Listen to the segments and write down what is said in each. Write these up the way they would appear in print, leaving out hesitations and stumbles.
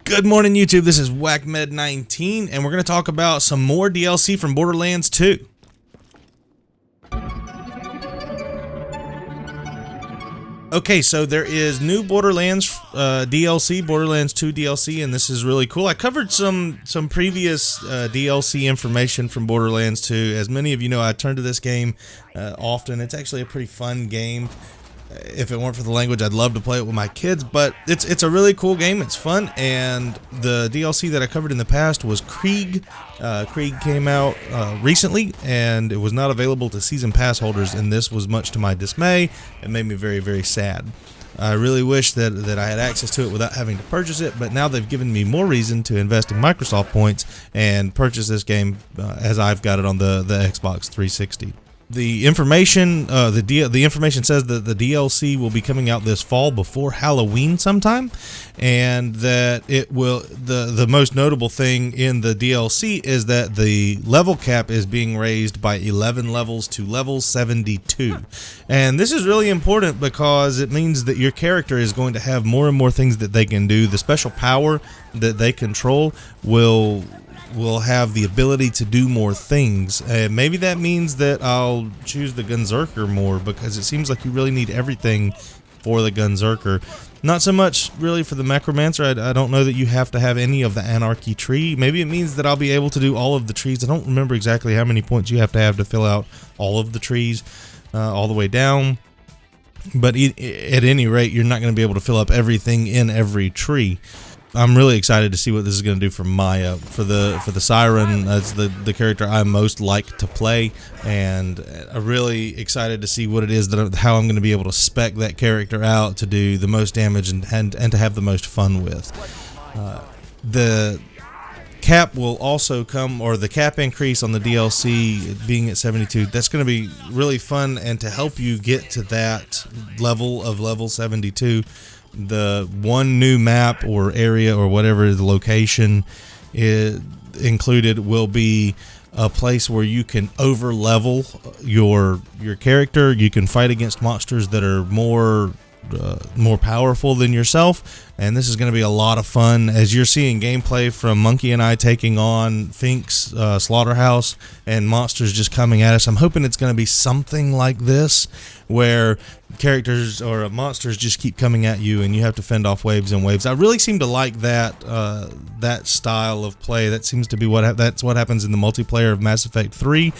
Good morning, YouTube. This is WhackMed19, and we're going to talk about some more DLC from Borderlands 2. Okay, so there is new Borderlands DLC, Borderlands 2 DLC, and this is really cool. I covered some previous DLC information from Borderlands 2. As many of you know, I turn to this game often. It's actually a pretty fun game. If it weren't for the language, I'd love to play it with my kids, but it's a really cool game. It's fun, and the DLC that I covered in the past was Krieg. Krieg came out recently, and it was not available to Season Pass holders, and this was much to my dismay. It made me very, very sad. I really wish that I had access to it without having to purchase it, but now they've given me more reason to invest in Microsoft points and purchase this game as I've got it on the Xbox 360. The information, the information says that the DLC will be coming out this fall before Halloween sometime, and that it will. The most notable thing in the DLC is that the level cap is being raised by 11 levels to level 72, and this is really important because it means that your character is going to have more and more things that they can do. The special power that they control will have the ability to do more things. Maybe that means that I'll choose the Gunzerker more, because it seems like you really need everything for the Gunzerker. Not so much really for the Macromancer. I don't know that you have to have any of the Anarchy tree. Maybe it means that I'll be able to do all of the trees. I don't remember exactly how many points you have to fill out all of the trees all the way down. But at any rate, you're not going to be able to fill up everything in every tree. I'm really excited to see what this is going to do for Maya. For the Siren, that's the character I most like to play, and I'm really excited to see what it is how I'm going to be able to spec that character out to do the most damage and to have the most fun with. The cap will also come, or the cap increase on the DLC being at 72. That's going to be really fun, and to help you get to that level 72. The one new map or area or whatever the location is included will be a place where you can over level your character. You can fight against monsters that are more powerful than yourself, and this is going to be a lot of fun as you're seeing gameplay from Monkey and I taking on Fink's slaughterhouse and monsters just coming at us. I'm hoping it's going to be something like this, where characters or monsters just keep coming at you and you have to fend off waves and waves. I really seem to like that style of play. That seems to be that's what happens in the multiplayer of Mass Effect 3.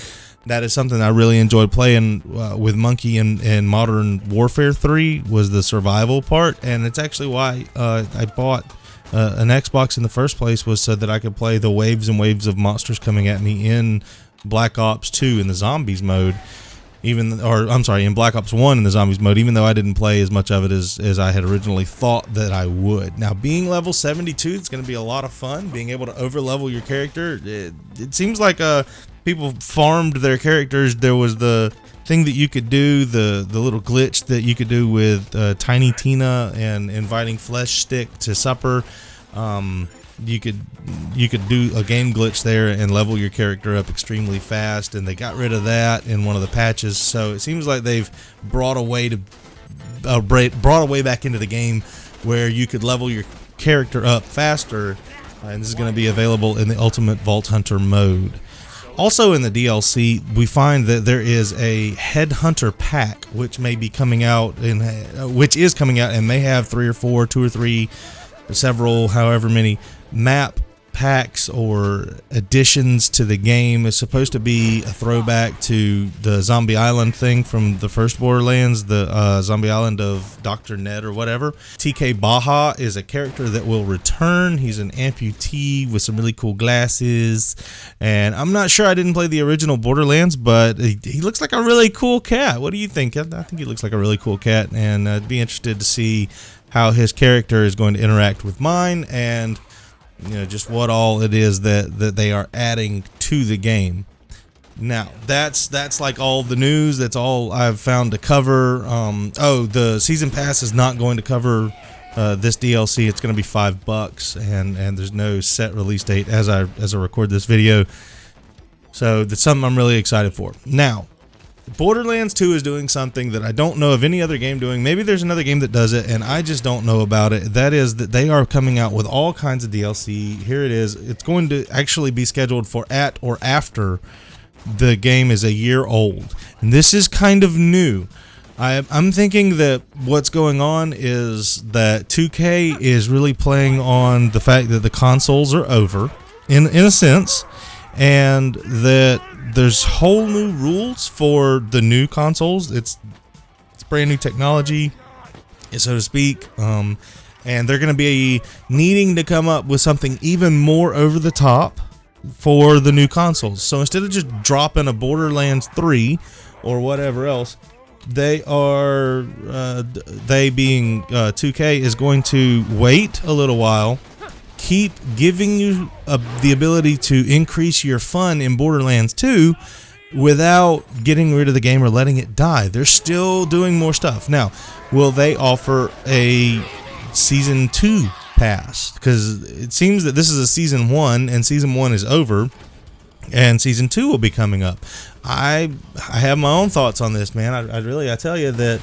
That is something I really enjoyed playing with Monkey in Modern Warfare 3, was the survival part, and it's actually why I bought an Xbox in the first place, was so that I could play the waves and waves of monsters coming at me in Black Ops 2 in the zombies mode, in Black Ops 1 in the zombies mode, even though I didn't play as much of it as I had originally thought that I would. Now, being level 72, it's going to be a lot of fun, being able to over-level your character. It seems like people farmed their characters. There was the thing that you could do, the little glitch that you could do with Tiny Tina and inviting Flesh Stick to supper. You could do a game glitch there and level your character up extremely fast, and they got rid of that in one of the patches. So it seems like they've brought a way back into the game where you could level your character up faster, and this is going to be available in the Ultimate Vault Hunter mode. Also in the DLC, we find that there is a Headhunter pack, which may be coming out, which is coming out, and may have 3 or 4, 2 or 3, several, however many map packs or additions to the game. It's supposed to be a throwback to the Zombie Island thing from the first Borderlands, the Zombie Island of Dr. Ned or whatever. TK Baja is a character that will return. He's an amputee with some really cool glasses, and I'm not sure, I didn't play the original Borderlands, but he looks like a really cool cat. What do you think? I think he looks like a really cool cat, and I'd be interested to see how his character is going to interact with mine, and just what all it is that they are adding to the game. Now, that's like all the news. That's all I've found to cover. The Season Pass is not going to cover this DLC. It's going to be $5, and there's no set release date as I record this video. So that's something I'm really excited for. Now, Borderlands 2 is doing something that I don't know of any other game doing. Maybe there's another game that does it, and I just don't know about it. That is that they are coming out with all kinds of DLC. Here it is. It's going to actually be scheduled for at or after the game is a year old. And this is kind of new. I'm thinking that what's going on is that 2K is really playing on the fact that the consoles are over, in a sense, and that there's whole new rules for the new consoles. It's brand new technology, so to speak, and they're going to be needing to come up with something even more over the top for the new consoles. So instead of just dropping a Borderlands 3 or whatever else, they being 2K is going to wait a little while, keep giving you the ability to increase your fun in Borderlands 2 without getting rid of the game or letting it die. They're still doing more stuff. Now, will they offer a Season 2 pass? Because it seems that this is a Season 1 and Season 1 is over, and Season 2 will be coming up. I have my own thoughts on this, man. I tell you that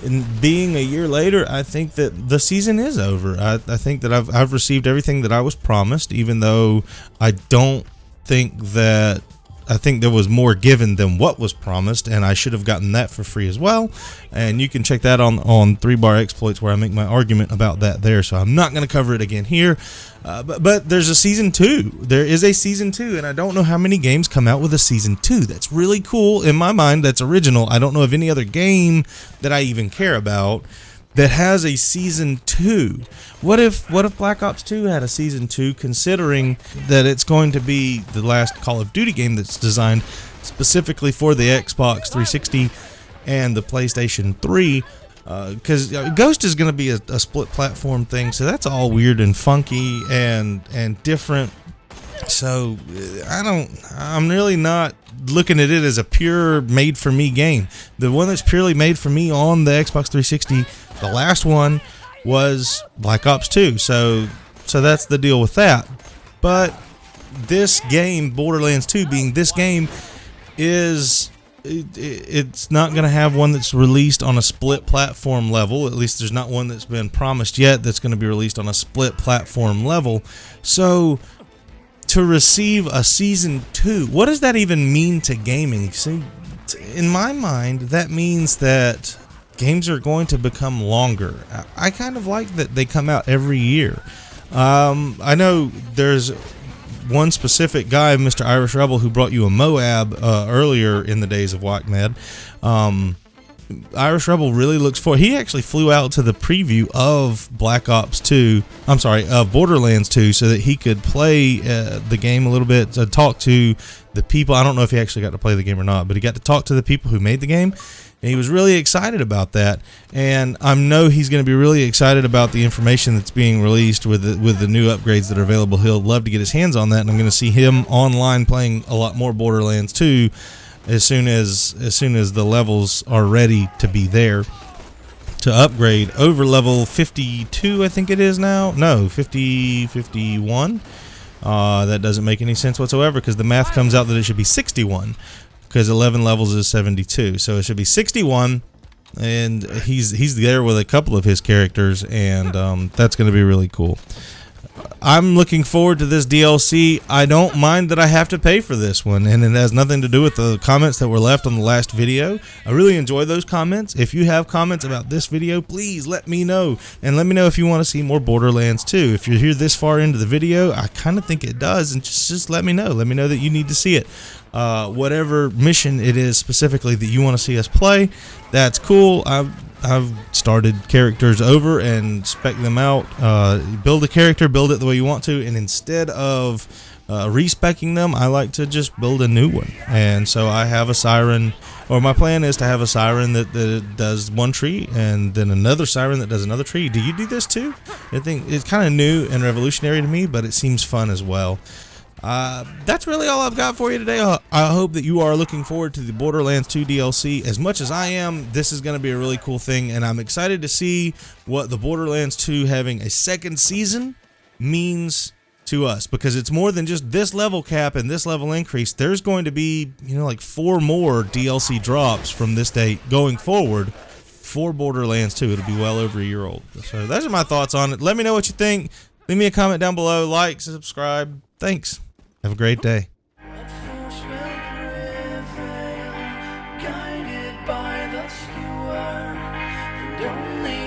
in being a year later, I think that the season is over. I think that I've received everything that I was promised, even though I don't think that I think there was more given than what was promised, and I should have gotten that for free as well. And you can check that on 3 Bar Exploits, where I make my argument about that there. So I'm not going to cover it again here. But there's a Season 2. There is a Season 2, and I don't know how many games come out with a Season 2. That's really cool. In my mind, that's original. I don't know of any other game that I even care about that has a Season 2. What if Black Ops 2 had a Season 2, considering that it's going to be the last Call of Duty game that's designed specifically for the Xbox 360 and the PlayStation 3? Because Ghost is going to be a split platform thing, so that's all weird and funky and different. So I'm really not looking at it as a pure made for me game. The one that's purely made for me on the Xbox 360, the last one, was Black Ops 2. So that's the deal with that. But this game, Borderlands 2, being this game, it's not going to have one that's released on a split platform level. At least there's not one that's been promised yet that's going to be released on a split platform level. So to receive a Season 2, what does that even mean to gaming? See, in my mind, that means that games are going to become longer. I kind of like that they come out every year. I know there's one specific guy, Mr. Irish Rebel, who brought you a Moab earlier in the days of WhackMad. Irish Rebel really looks forward. He actually flew out to the preview of Borderlands 2, so that he could play the game a little bit, to talk to the people. I don't know if he actually got to play the game or not, but he got to talk to the people who made the game. And he was really excited about that, and I know he's going to be really excited about the information that's being released with the new upgrades that are available. He'll love to get his hands on that, and I'm going to see him online playing a lot more Borderlands 2 as soon as the levels are ready to be there to upgrade over level 52. I think it is now. No, 51. That doesn't make any sense whatsoever, because the math comes out that it should be 61. Because 11 levels is 72, so it should be 61, and he's there with a couple of his characters, and that's going to be really cool. I'm looking forward to this DLC. I don't mind that I have to pay for this one, and it has nothing to do with the comments that were left on the last video. I really enjoy those comments. If you have comments about this video, please let me know, and let me know if you want to see more Borderlands 2. If you're here this far into the video, I kind of think it does, and just let me know. Let me know that you need to see it. Whatever mission it is specifically that you want to see us play, that's cool. I've started characters over and spec them out. Build a character, build it the way you want to, and instead of respecking them, I like to just build a new one. And so I have a siren, or my plan is to have a siren that does one tree, and then another siren that does another tree. Do you do this too? I think it's kind of new and revolutionary to me, but it seems fun as well. That's really all I've got for you today. I hope that you are looking forward to the Borderlands 2 DLC as much as I am. This is going to be a really cool thing, and I'm excited to see what the Borderlands 2 having a second season means to us, because it's more than just this level cap and this level increase. There's going to be, you know, like 4 more DLC drops from this date going forward for Borderlands 2. It'll be well over a year old. So those are my thoughts on it. Let me know what you think. Leave me a comment down below. Like, subscribe. Thanks. Have a great day. Guided by the skewer, and only